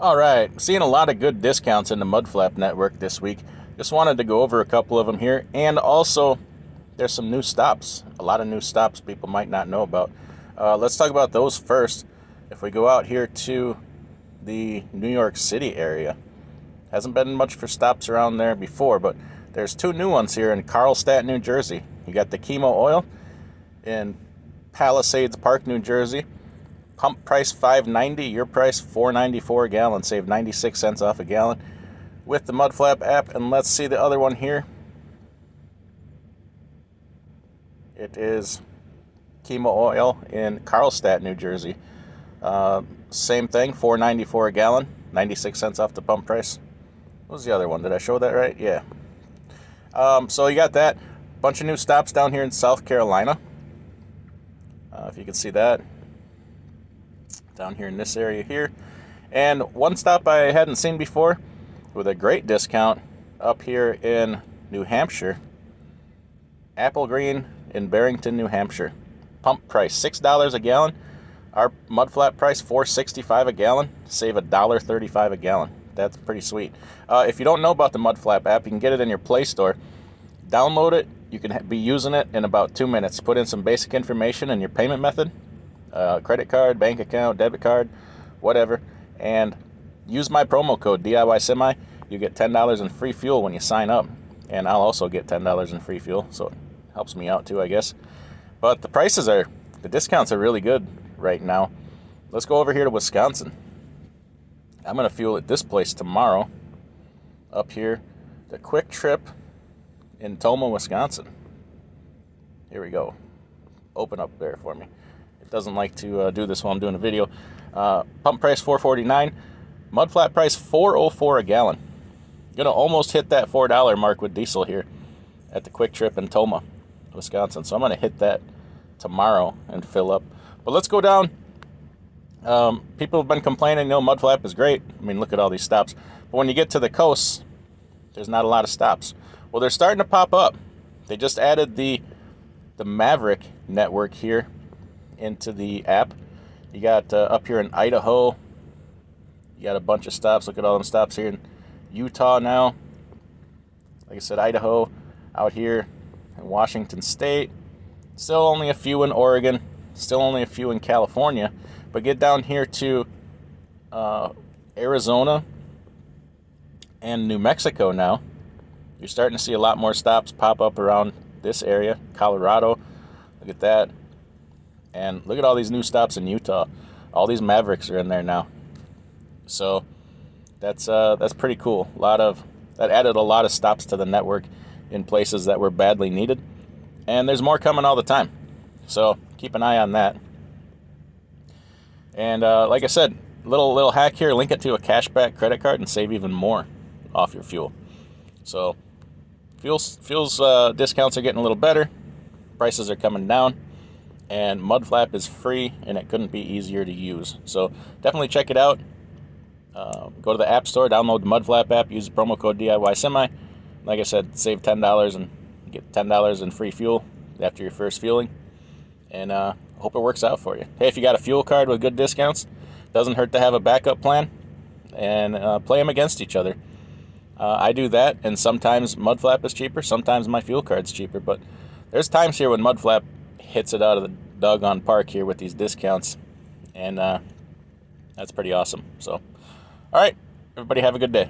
All right, seeing a lot of good discounts in the Mudflap network this week. Just wanted to go over a couple of them here, and also there's some new stops. A lot of new stops people might not know about. Let's talk about those first. If we go out here to the New York City area, hasn't been much for stops around there before, but there's two new ones here in Carlstadt, New Jersey. You got the Chemo Oil in Palisades Park, New Jersey. Pump price $5.90, your price $4.94 a gallon. Save 96 cents off a gallon with the Mudflap app. And let's see the other one here. It is Chemo Oil in Carlstadt, New Jersey. Same thing, $4.94 a gallon, 96 cents off the pump price. What was the other one? Did I show that right? Yeah. So you got that. Bunch of new stops down here in South Carolina. If you can see that. Down here in this area here. And one stop I hadn't seen before with a great discount up here in New Hampshire. Apple Green in Barrington, New Hampshire. Pump price $6 a gallon. Our Mudflap price $4.65 a gallon. Save $1.35 a gallon. That's pretty sweet. If you don't know about the Mudflap app, you can get it in your Play Store. Download it. You can be using it in about 2 minutes. Put in some basic information and your payment method. Credit card, bank account, debit card, whatever. And use my promo code DIYSemi. You get $10 in free fuel when you sign up. And I'll also get $10 in free fuel. So it helps me out too, I guess. But the discounts are really good right now. Let's go over here to Wisconsin. I'm going to fuel at this place tomorrow. Up here, the Quick Trip in Tomah, Wisconsin. Here we go. Open up there for me. It doesn't like to do this while I'm doing a video. Pump price $4.49. Mudflap price $4.04 a gallon. Going to almost hit that $4 mark with diesel here at the Quick Trip in Tomah, Wisconsin. So I'm going to hit that tomorrow and fill up. But let's go down. People have been complaining, Mudflap is great. I mean, look at all these stops. But when you get to the coast, there's not a lot of stops. Well, they're starting to pop up. They just added the Maverick network here into the app. You got up here in Idaho, you got a bunch of stops. Look at all them stops here in Utah now. Like I said, Idaho, out here in Washington State. Still only a few in Oregon. Still only a few in California. But get down here to Arizona and New Mexico now. You're starting to see a lot more stops pop up around this area. Colorado, look at that. And look at all these new stops in Utah. All these Mavericks are in there now. So that's pretty cool. That added a lot of stops to the network in places that were badly needed. And there's more coming all the time. So keep an eye on that. And like I said, little hack here, link it to a cashback credit card and save even more off your fuel. So fuel's discounts are getting a little better. Prices are coming down. And Mudflap is free, and it couldn't be easier to use. So definitely check it out. Go to the App Store, download the Mudflap app, use the promo code DIYSemi. Like I said, save $10 and get $10 in free fuel after your first fueling. And hope it works out for you. Hey, if you got a fuel card with good discounts, doesn't hurt to have a backup plan and play them against each other. I do that, and sometimes Mudflap is cheaper, sometimes my fuel card's cheaper. But there's times here when Mudflap hits it out of the doggone park here with these discounts, and that's pretty awesome. So, all right, everybody have a good day.